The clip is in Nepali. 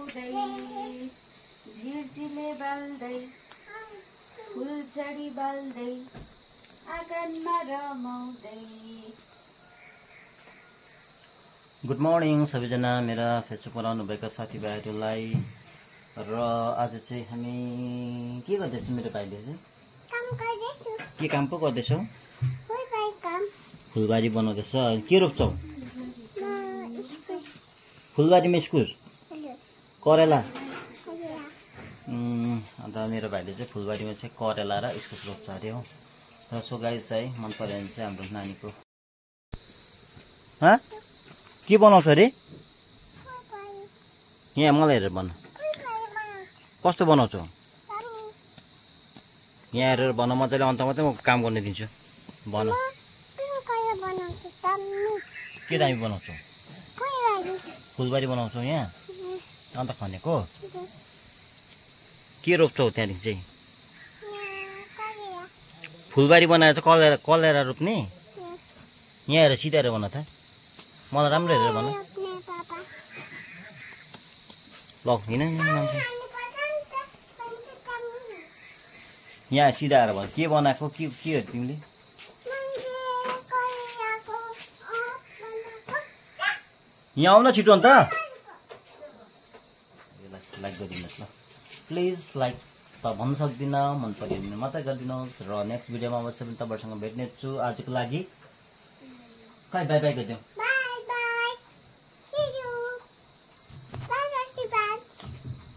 रमाउँदै झिरझिले बाल्दै फुलझडी बाल्दै आँगनमा रमाउँदै। गुड मर्निङ सबैजना मेरा फेसबुक बनाउनु भएका साथीभाइहरूलाई। र आज चाहिँ हामी के गर्दैछौँ मेरो भाइले चाहिँ? के काम पो गर्दैछौ? फुलबारी बनाउँदैछ। के रोप्छौ? फुलबारीमा इस्कुस, करेला। अन्त मेरो भाइले चाहिँ फुलबारीमा चाहिँ करेला र इस्कुस रोप्छ अरे हो। र सो गाइस है मन पऱ्यो भने चाहिँ हाम्रो नानीको के बनाउँछ अरे? यहाँ मलाई हेरेर भन, कस्तो बनाउँछौ? यहाँ हेरेर भन मजाले, अन्त मात्रै म काम गर्न दिन्छु। भन के दामी बनाउँछौ? फुलबारी बनाउँछौ यहाँ? अन्त खनेको के रोप्छौ त्यहाँदेखि चाहिँ? फुलबारी बनाएर चाहिँ कलेरा रोप्ने? यहाँ हेरेर सिधा हेरेर भन त, मलाई राम्रो हेरेर भन। ल हिँड मान्छे, यहाँ सिधा हेरेर भन के बनाएको, के हेर तिमीले? यहाँ आउन छिटो अन्त। लाइक गरिदिनुहोस् ल प्लिज। लाइक त भन्न सक्दिनँ, मन पऱ्यो भने मात्रै गरिदिनुहोस्। र नेक्स्ट भिडियोमा अवश्य पनि तपाईँहरूसँग भेट्नेछु। आजको लागि बाई बाई गरिदिउँ।